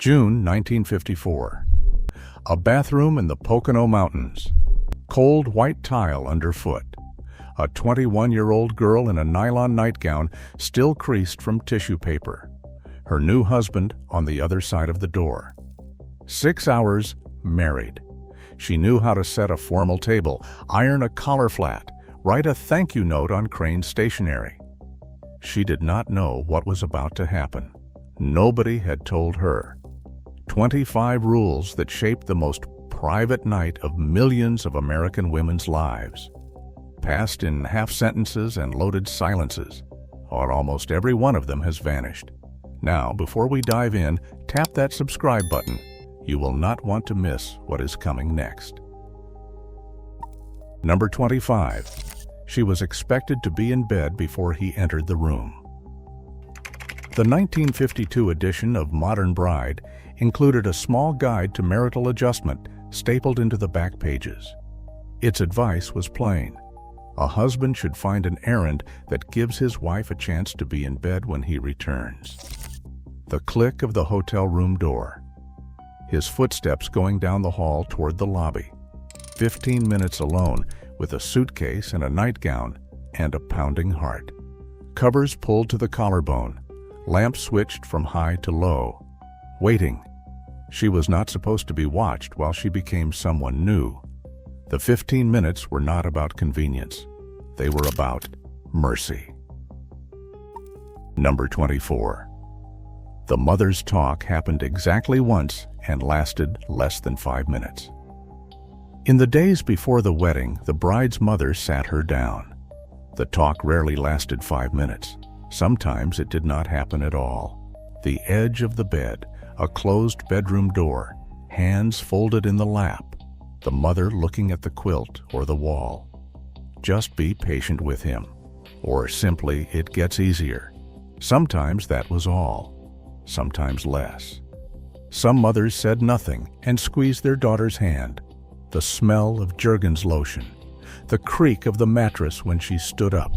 June 1954. A bathroom in the Pocono Mountains. Cold white tile underfoot. A 21-year-old girl in a nylon nightgown still creased from tissue paper. Her new husband on the other side of the door. 6 hours, married. She knew how to set a formal table, iron a collar flat, write a thank you note on Crane's stationery. She did not know what was about to happen. Nobody had told her. 25 rules that shaped the most private night of millions of American women's lives. Passed in half-sentences and loaded silences, or almost every one of them has vanished. Now, before we dive in, tap that subscribe button. You will not want to miss what is coming next. Number 25. She was expected to be in bed before he entered the room. The 1952 edition of Modern Bride included a small guide to marital adjustment stapled into the back pages. Its advice was plain. A husband should find an errand that gives his wife a chance to be in bed when he returns. The click of the hotel room door. His footsteps going down the hall toward the lobby. 15 minutes alone with a suitcase and a nightgown and a pounding heart. Covers pulled to the collarbone. Lamp switched from high to low. Waiting. She was not supposed to be watched while she became someone new. The 15 minutes were not about convenience. They were about mercy. Number 24. The mother's talk happened exactly once and lasted less than 5 minutes. In the days before the wedding, the bride's mother sat her down. The talk rarely lasted 5 minutes. Sometimes it did not happen at all. The edge of the bed, a closed bedroom door, hands folded in the lap, the mother looking at the quilt or the wall. Just be patient with him, or simply it gets easier. Sometimes that was all, sometimes less. Some mothers said nothing and squeezed their daughter's hand. The smell of Jergens lotion, the creak of the mattress when she stood up.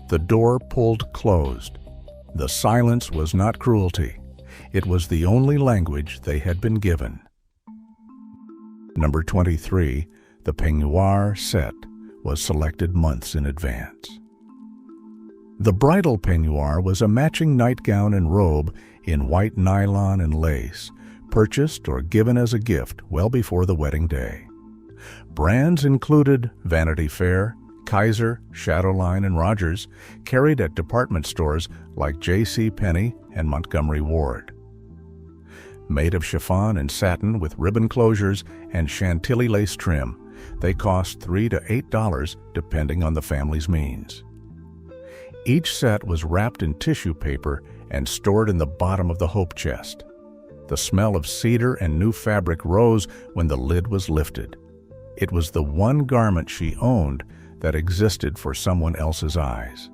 The door pulled closed. The silence was not cruelty. It was the only language they had been given. Number 23, the peignoir set was selected months in advance. The bridal peignoir was a matching nightgown and robe in white nylon and lace, purchased or given as a gift well before the wedding day. Brands included Vanity Fair, Kaiser, Shadowline, and Rogers, carried at department stores like J.C. Penney and Montgomery Ward. Made of chiffon and satin with ribbon closures and chantilly lace trim, they cost $3 to $8 depending on the family's means. Each set was wrapped in tissue paper and stored in the bottom of the hope chest. The smell of cedar and new fabric rose when the lid was lifted. It was the one garment she owned that existed for someone else's eyes.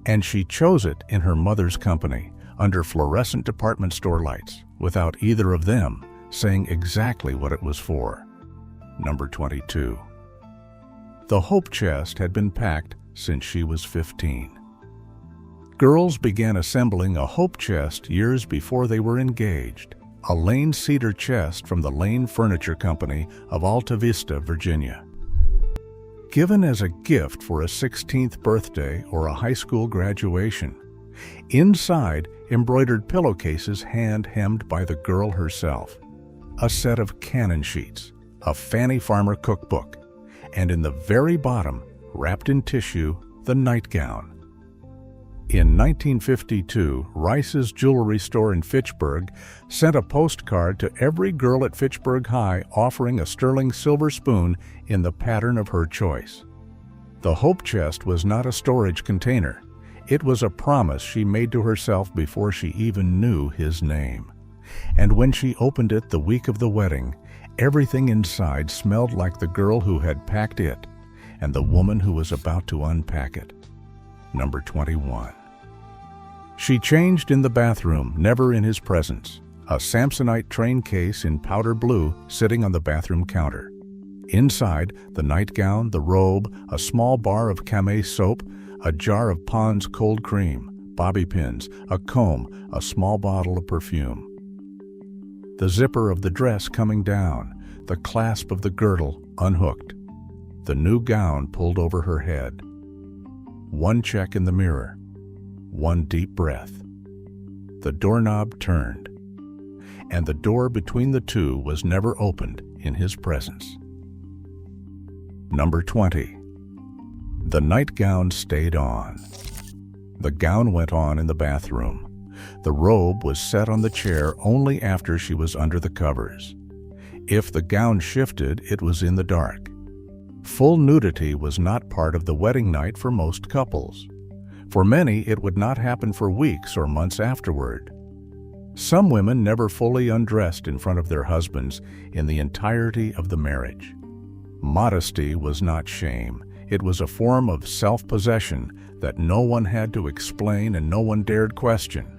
And she chose it in her mother's company, under fluorescent department store lights, without either of them saying exactly what it was for. Number 22. The hope chest had been packed since she was 15. Girls began assembling a hope chest years before they were engaged. A Lane cedar chest from the Lane Furniture Company of Alta Vista, Virginia. Given as a gift for a 16th birthday or a high school graduation. Inside, embroidered pillowcases hand-hemmed by the girl herself. A set of Canon sheets, a Fanny Farmer cookbook, and in the very bottom, wrapped in tissue, the nightgown. In 1952, Rice's jewelry store in Fitchburg sent a postcard to every girl at Fitchburg High offering a sterling silver spoon in the pattern of her choice. The hope chest was not a storage container. It was a promise she made to herself before she even knew his name. And when she opened it the week of the wedding, everything inside smelled like the girl who had packed it and the woman who was about to unpack it. Number 21. She changed in the bathroom, never in his presence. A Samsonite train case in powder blue sitting on the bathroom counter. Inside, the nightgown, the robe, a small bar of Camay soap, a jar of Pond's cold cream, bobby pins, a comb, a small bottle of perfume. the zipper of the dress coming down, the clasp of the girdle unhooked, the new gown pulled over her head. One check in the mirror, one deep breath. The doorknob turned, and the door between the two was never opened in his presence. Number 20. The nightgown stayed on. The gown went on in the bathroom. The robe was set on the chair only after she was under the covers. If the gown shifted, it was in the dark. Full nudity was not part of the wedding night for most couples. For many, it would not happen for weeks or months afterward. Some women never fully undressed in front of their husbands in the entirety of the marriage. Modesty was not shame. It was a form of self-possession that no one had to explain and no one dared question.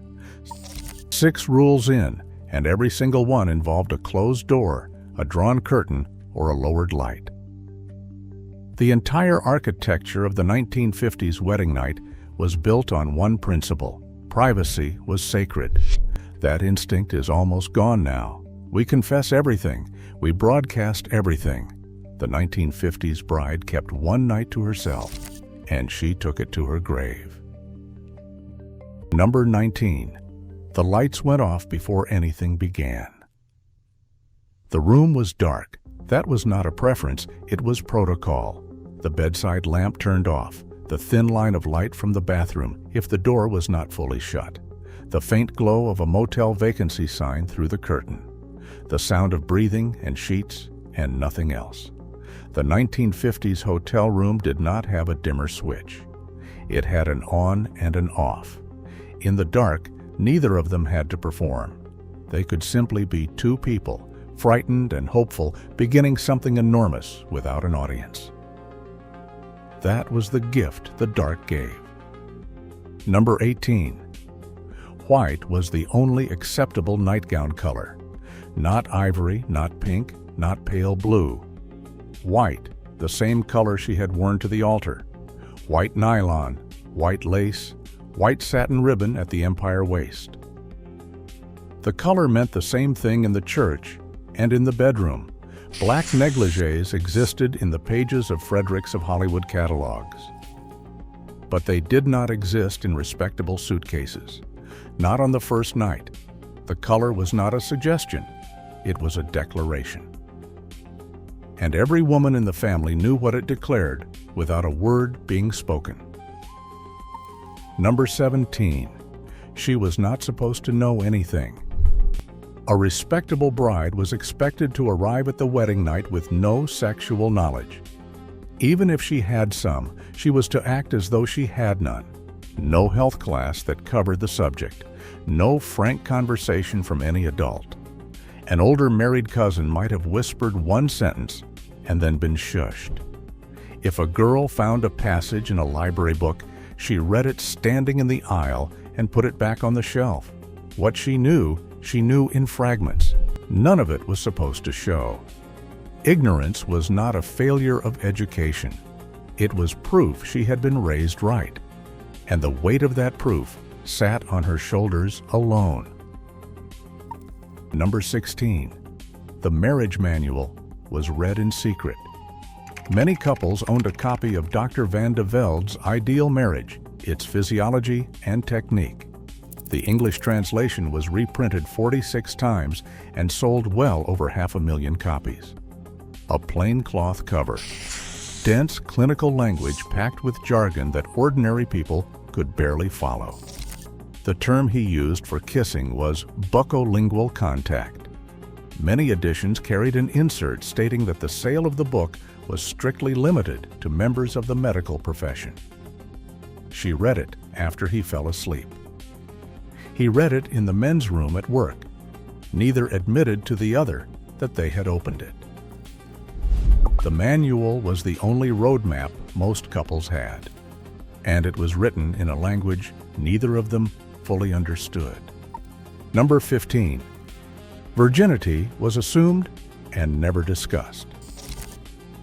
6 rules in, and every single one involved a closed door, a drawn curtain, or a lowered light. The entire architecture of the 1950s wedding night was built on one principle: privacy was sacred. That instinct is almost gone now. We confess everything. We broadcast everything. The 1950s bride kept one night to herself, and she took it to her grave. Number 19. The lights went off before anything began. The room was dark. That was not a preference, it was protocol. The bedside lamp turned off, the thin line of light from the bathroom if the door was not fully shut, the faint glow of a motel vacancy sign through the curtain, the sound of breathing and sheets, and nothing else. The 1950s hotel room did not have a dimmer switch. It had an on and an off. In the dark, neither of them had to perform. They could simply be two people, frightened and hopeful, beginning something enormous without an audience. That was the gift the dark gave. Number 18. White was the only acceptable nightgown color. Not ivory, not pink, not pale blue. White, the same color she had worn to the altar. White nylon, white lace, white satin ribbon at the empire waist. The color meant the same thing in the church and in the bedroom. Black negligées existed in the pages of Frederick's of Hollywood catalogs. But they did not exist in respectable suitcases. Not on the first night. The color was not a suggestion. It was a declaration. And every woman in the family knew what it declared without a word being spoken. Number 17. She was not supposed to know anything. A respectable bride was expected to arrive at the wedding night with no sexual knowledge. Even if she had some, she was to act as though she had none. No health class that covered the subject. No frank conversation from any adult. An older married cousin might have whispered one sentence and then been shushed. If a girl found a passage in a library book, she read it standing in the aisle and put it back on the shelf. What she knew in fragments. None of it was supposed to show. Ignorance was not a failure of education. It was proof she had been raised right. And the weight of that proof sat on her shoulders alone. Number 16. The marriage manual was read in secret. Many couples owned a copy of Dr. Van de Velde's Ideal Marriage, its Physiology and Technique. The English translation was reprinted 46 times and sold well over 500,000 copies. A plain cloth cover. Dense clinical language packed with jargon that ordinary people could barely follow. The term he used for kissing was buccolingual contact. Many editions carried an insert stating that the sale of the book was strictly limited to members of the medical profession. She read it after he fell asleep. He read it in the men's room at work. Neither admitted to the other that they had opened it. The manual was the only roadmap most couples had, and it was written in a language neither of them fully understood. Number 15. Virginity was assumed and never discussed.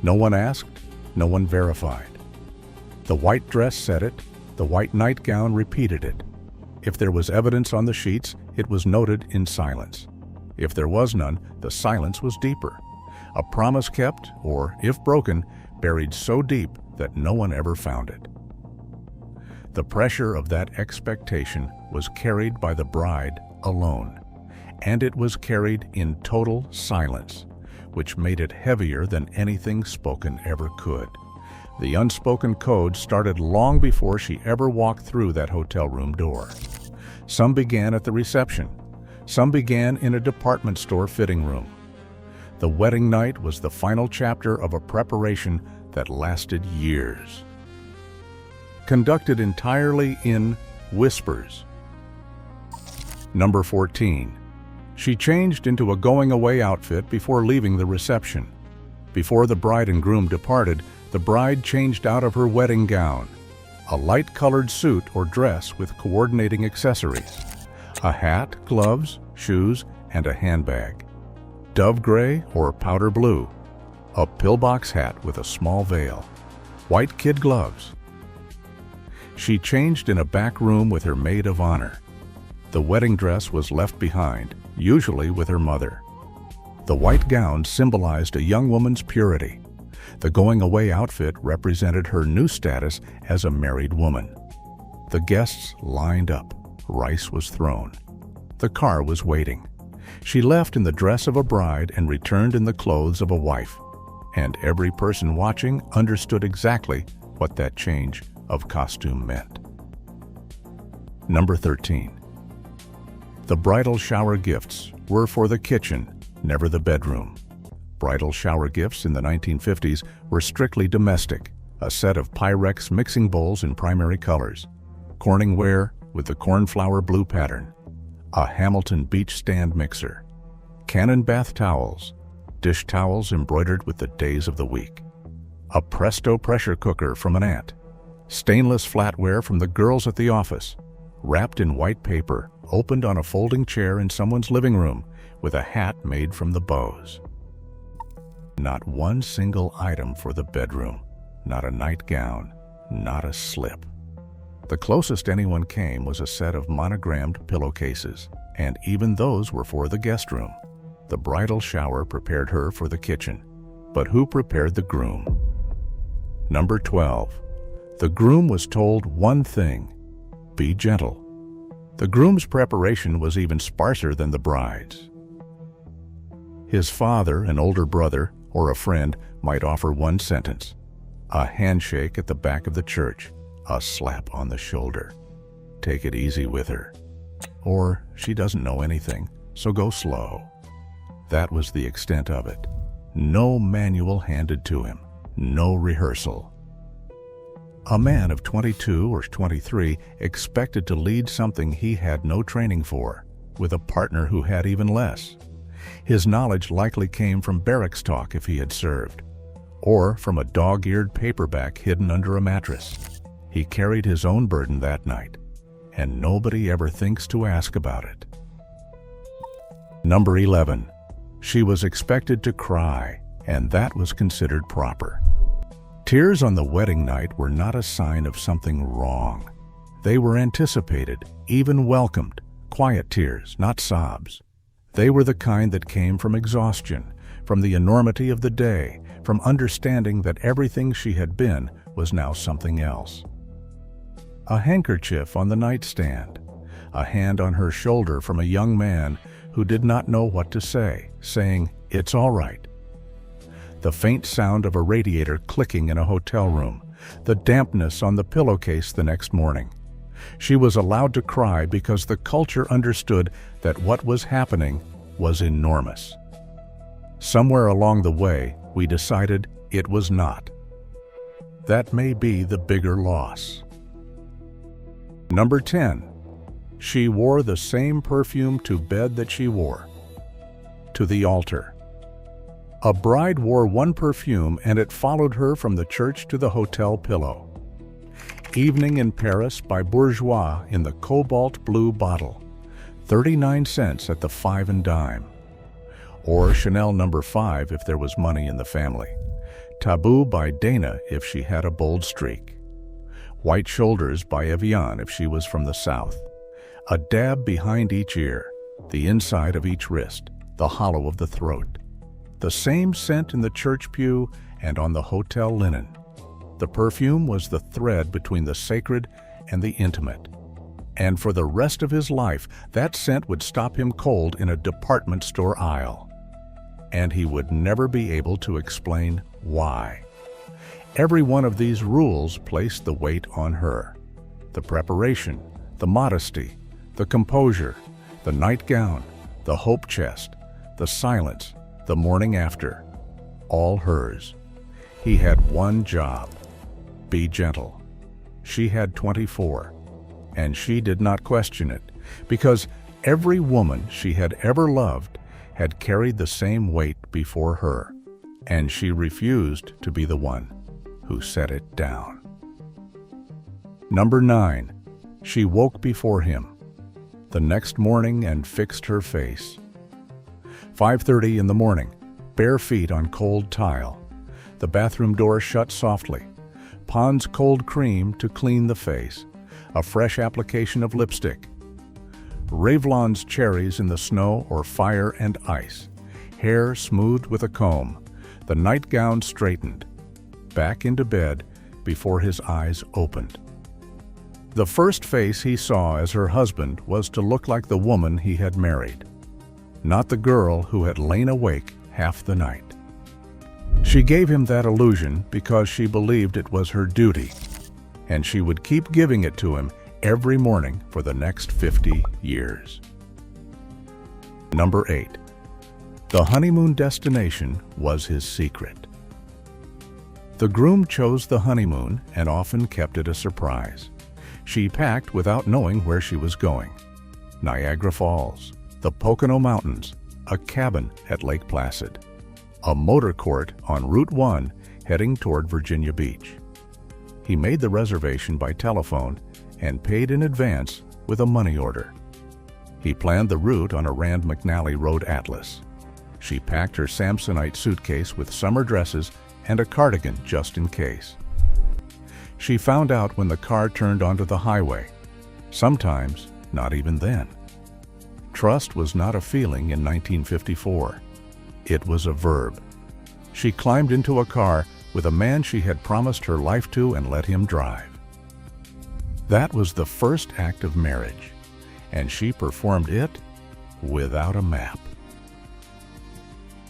No one asked, no one verified. The white dress said it, the white nightgown repeated it. If there was evidence on the sheets, it was noted in silence. If there was none, the silence was deeper. A promise kept, or, if broken, buried so deep that no one ever found it. The pressure of that expectation was carried by the bride alone, and it was carried in total silence, which made it heavier than anything spoken ever could. The unspoken code started long before she ever walked through that hotel room door. Some began at the reception. Some began in a department store fitting room. The wedding night was the final chapter of a preparation that lasted years. Conducted entirely in whispers. Number 14. She changed into a going-away outfit before leaving the reception. Before the bride and groom departed, the bride changed out of her wedding gown, a light-colored suit or dress with coordinating accessories, a hat, gloves, shoes, and a handbag, dove gray or powder blue, a pillbox hat with a small veil, white kid gloves. She changed in a back room with her maid of honor. The wedding dress was left behind, usually with her mother. The white gown symbolized a young woman's purity. The going-away outfit represented her new status as a married woman. The guests lined up. Rice was thrown. The car was waiting. She left in the dress of a bride and returned in the clothes of a wife. And every person watching understood exactly what that change of costume meant. Number 13. The bridal shower gifts were for the kitchen, never the bedroom. Bridal shower gifts in the 1950s were strictly domestic, a set of Pyrex mixing bowls in primary colors, Corning ware with the cornflower blue pattern, a Hamilton beach stand mixer, Canon bath towels, dish towels embroidered with the days of the week, a Presto pressure cooker from an aunt, stainless flatware from the girls at the office, wrapped in white paper, opened on a folding chair in someone's living room with a hat made from the bows. Not one single item for the bedroom, not a nightgown, not a slip. The closest anyone came was a set of monogrammed pillowcases, and even those were for the guest room. The bridal shower prepared her for the kitchen, but who prepared the groom? Number 12. The groom was told one thing: be gentle. The groom's preparation was even sparser than the bride's. His father, an older brother, or a friend might offer one sentence: a handshake at the back of the church, a slap on the shoulder. Take it easy with her. Or, she doesn't know anything, so go slow. That was the extent of it. No manual handed to him, no rehearsal. A man of 22 or 23 expected to lead something he had no training for, with a partner who had even less. His knowledge likely came from barracks talk if he had served, or from a dog-eared paperback hidden under a mattress. He carried his own burden that night, and nobody ever thinks to ask about it. Number 11. She was expected to cry, and that was considered proper. Tears on the wedding night were not a sign of something wrong. They were anticipated, even welcomed, quiet tears, not sobs. They were the kind that came from exhaustion, from the enormity of the day, from understanding that everything she had been was now something else. A handkerchief on the nightstand, a hand on her shoulder from a young man who did not know what to say, saying, "It's all right." The faint sound of a radiator clicking in a hotel room, the dampness on the pillowcase the next morning. She was allowed to cry because the culture understood that what was happening was enormous. Somewhere along the way, we decided it was not. That may be the bigger loss. Number 10. She wore the same perfume to bed that she wore to the altar. A bride wore one perfume and it followed her from the church to the hotel pillow. Evening in Paris by Bourjois in the cobalt blue bottle, 39 cents at the 5 and dime. Or Chanel No. 5 if there was money in the family. Taboo by Dana if she had a bold streak. White Shoulders by Evian if she was from the South. A dab behind each ear, the inside of each wrist, the hollow of the throat, the same scent in the church pew and on the hotel linen. The perfume was the thread between the sacred and the intimate. And for the rest of his life, that scent would stop him cold in a department store aisle. And he would never be able to explain why. Every one of these rules placed the weight on her. The preparation, the modesty, the composure, the nightgown, the hope chest, the silence, the morning after, all hers. He had one job: be gentle. She had 24, and she did not question it, because every woman she had ever loved had carried the same weight before her, and she refused to be the one who set it down. Number 9. She woke before him the next morning and fixed her face. 5:30 in the morning, bare feet on cold tile. The bathroom door shut softly. Pond's cold cream to clean the face. A fresh application of lipstick. Revlon's cherries in the snow or fire and ice. Hair smoothed with a comb. The nightgown straightened. Back into bed before his eyes opened. The first face he saw as her husband was to look like the woman he had married, not the girl who had lain awake half the night. She gave him that illusion because she believed it was her duty, and she would keep giving it to him every morning for the next 50 years. Number 8. The honeymoon destination was his secret. The groom chose the honeymoon and often kept it a surprise. She packed without knowing where she was going. Niagara Falls, the Pocono Mountains, a cabin at Lake Placid, a motor court on Route 1 heading toward Virginia Beach. He made the reservation by telephone and paid in advance with a money order. He planned the route on a Rand McNally Road Atlas. She packed her Samsonite suitcase with summer dresses and a cardigan just in case. She found out when the car turned onto the highway. Sometimes, not even then. Trust was not a feeling in 1954. It was a verb. She climbed into a car with a man she had promised her life to and let him drive. That was the first act of marriage, and she performed it without a map.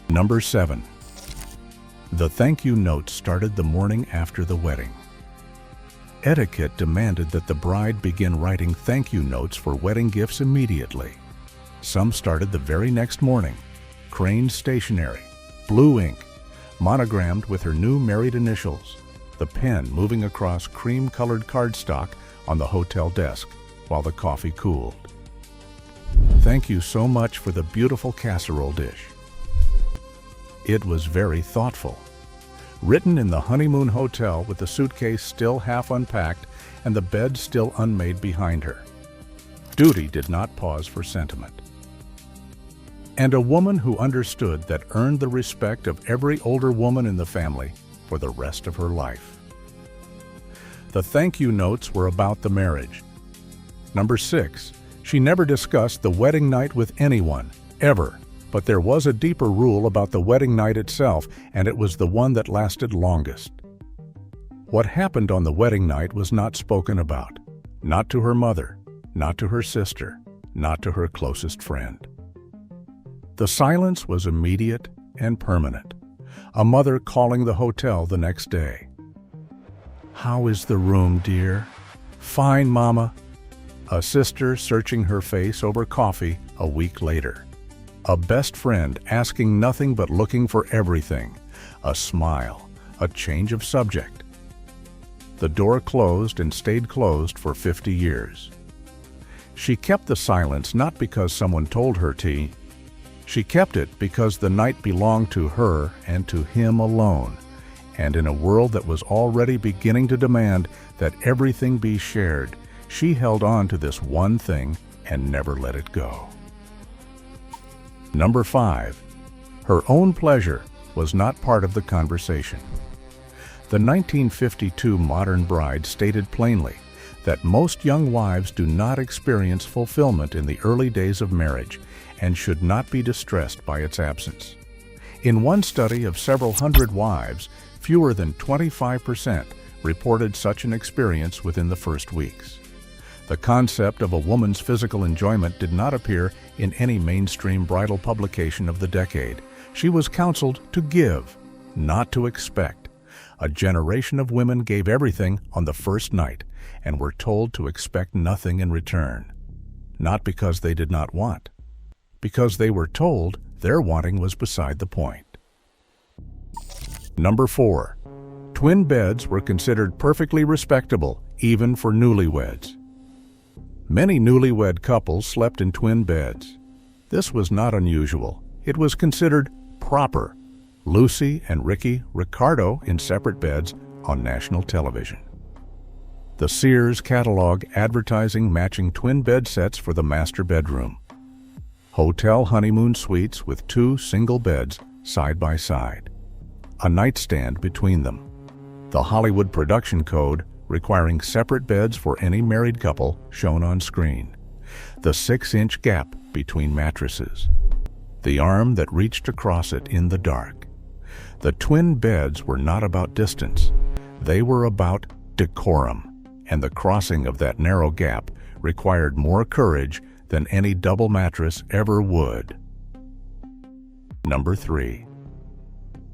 Number 7. The thank you note started the morning after the wedding. Etiquette demanded that the bride begin writing thank you notes for wedding gifts immediately. Some started the very next morning. Crane stationery, blue ink, monogrammed with her new married initials, the pen moving across cream-colored cardstock on the hotel desk while the coffee cooled. Thank you so much for the beautiful casserole dish. It was very thoughtful. Written in the honeymoon hotel with the suitcase still half unpacked and the bed still unmade behind her. Duty did not pause for sentiment. And a woman who understood that earned the respect of every older woman in the family for the rest of her life. The thank you notes were about the marriage. Number 6, she never discussed the wedding night with anyone, ever. But there was a deeper rule about the wedding night itself, and it was the one that lasted longest. What happened on the wedding night was not spoken about, not to her mother, not to her sister, not to her closest friend. The silence was immediate and permanent. A mother calling the hotel the next day. "How is the room, dear?" "Fine, Mama." A sister searching her face over coffee a week later. A best friend asking nothing but looking for everything. A smile, a change of subject. The door closed and stayed closed for 50 years. She kept the silence not because someone told her to. She kept it because the night belonged to her and to him alone, and in a world that was already beginning to demand that everything be shared, she held on to this one thing and never let it go. Number 5. Her own pleasure was not part of the conversation. The 1952 Modern Bride stated plainly that most young wives do not experience fulfillment in the early days of marriage, and should not be distressed by its absence. In one study of several hundred wives, fewer than 25% reported such an experience within the first weeks. The concept of a woman's physical enjoyment did not appear in any mainstream bridal publication of the decade. She was counseled to give, not to expect. A generation of women gave everything on the first night and were told to expect nothing in return. Not because they did not want, because they were told their wanting was beside the point. Number 4. Twin beds were considered perfectly respectable, even for newlyweds. Many newlywed couples slept in twin beds. This was not unusual. It was considered proper. Lucy and Ricky Ricardo in separate beds on national television. The Sears catalog advertising matching twin bed sets for the master bedroom. Hotel honeymoon suites with 2 single beds side by side. A nightstand between them. The Hollywood production code requiring separate beds for any married couple shown on screen. The 6-inch gap between mattresses. The arm that reached across it in the dark. The twin beds were not about distance. They were about decorum, and the crossing of that narrow gap required more courage than any double mattress ever would. Number 3.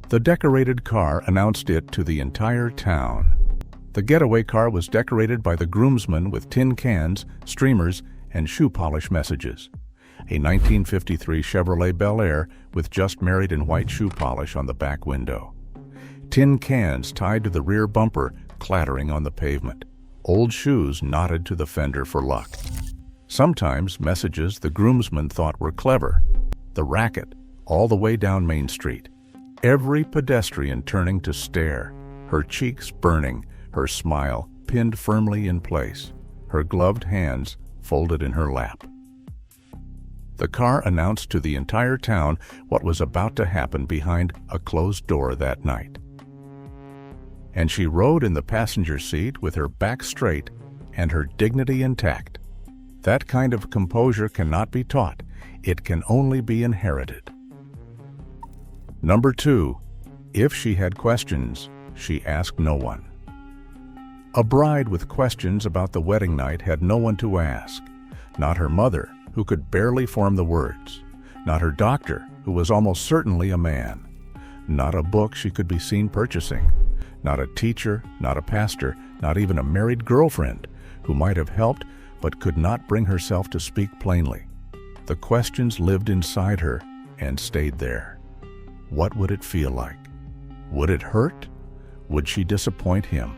The decorated car announced it to the entire town. The getaway car was decorated by the groomsmen with tin cans, streamers, and shoe polish messages. A 1953 Chevrolet Bel Air with "Just Married" in white shoe polish on the back window. Tin cans tied to the rear bumper clattering on the pavement. Old shoes knotted to the fender for luck. Sometimes messages the groomsmen thought were clever. The racket, all the way down Main Street. Every pedestrian turning to stare, her cheeks burning, her smile pinned firmly in place, her gloved hands folded in her lap. The car announced to the entire town what was about to happen behind a closed door that night. And she rode in the passenger seat with her back straight and her dignity intact. That kind of composure cannot be taught. It can only be inherited. Number 2. If she had questions, she asked no one. A bride with questions about the wedding night had no one to ask. Not her mother, who could barely form the words. Not her doctor, who was almost certainly a man. Not a book she could be seen purchasing. Not a teacher, not a pastor, not even a married girlfriend, who might have helped but could not bring herself to speak plainly. The questions lived inside her and stayed there. What would it feel like? Would it hurt? Would she disappoint him?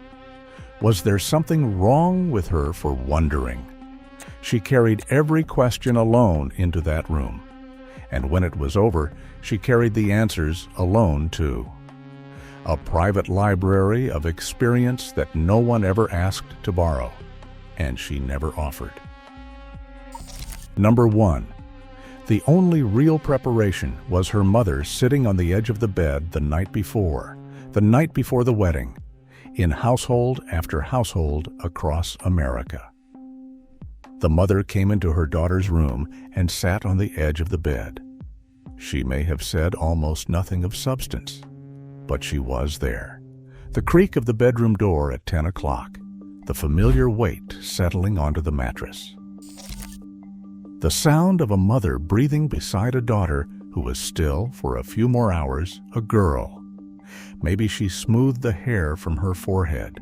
Was there something wrong with her for wondering? She carried every question alone into that room. And when it was over, she carried the answers alone too. A private library of experience that no one ever asked to borrow, and she never offered. Number 1. The only real preparation was her mother sitting on the edge of the bed the night before the wedding, in household after household across America. The mother came into her daughter's room and sat on the edge of the bed. She may have said almost nothing of substance, but she was there. The creak of the bedroom door at 10 o'clock, the familiar weight settling onto the mattress. The sound of a mother breathing beside a daughter who was still, for a few more hours, a girl. Maybe she smoothed the hair from her forehead.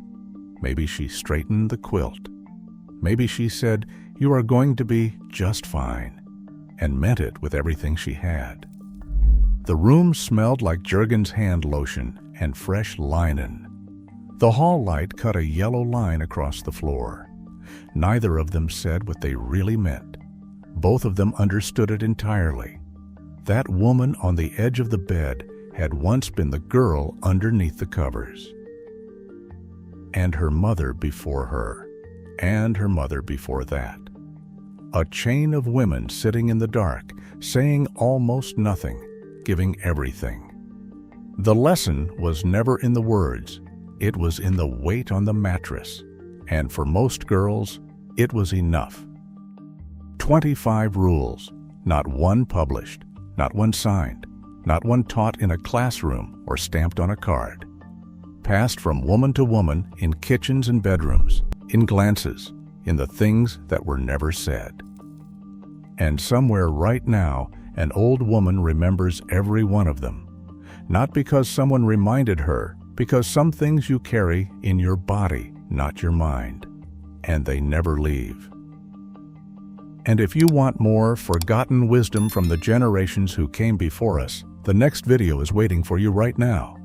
Maybe she straightened the quilt. Maybe she said, "You are going to be just fine," and meant it with everything she had. The room smelled like Jergens hand lotion and fresh linen. The hall light cut a yellow line across the floor. Neither of them said what they really meant. Both of them understood it entirely. That woman on the edge of the bed had once been the girl underneath the covers. And her mother before her, and her mother before that. A chain of women sitting in the dark, saying almost nothing, giving everything. The lesson was never in the words, it was in the weight on the mattress, and for most girls, it was enough. 25 rules, Not one published, not one signed, not one taught in a classroom or stamped on a card. Passed from woman to woman in kitchens and bedrooms, in glances, in the things that were never said. And somewhere right now, an old woman remembers every one of them. Not because someone reminded her, because some things you carry in your body, not your mind, and they never leave. And if you want more forgotten wisdom from the generations who came before us, the next video is waiting for you right now.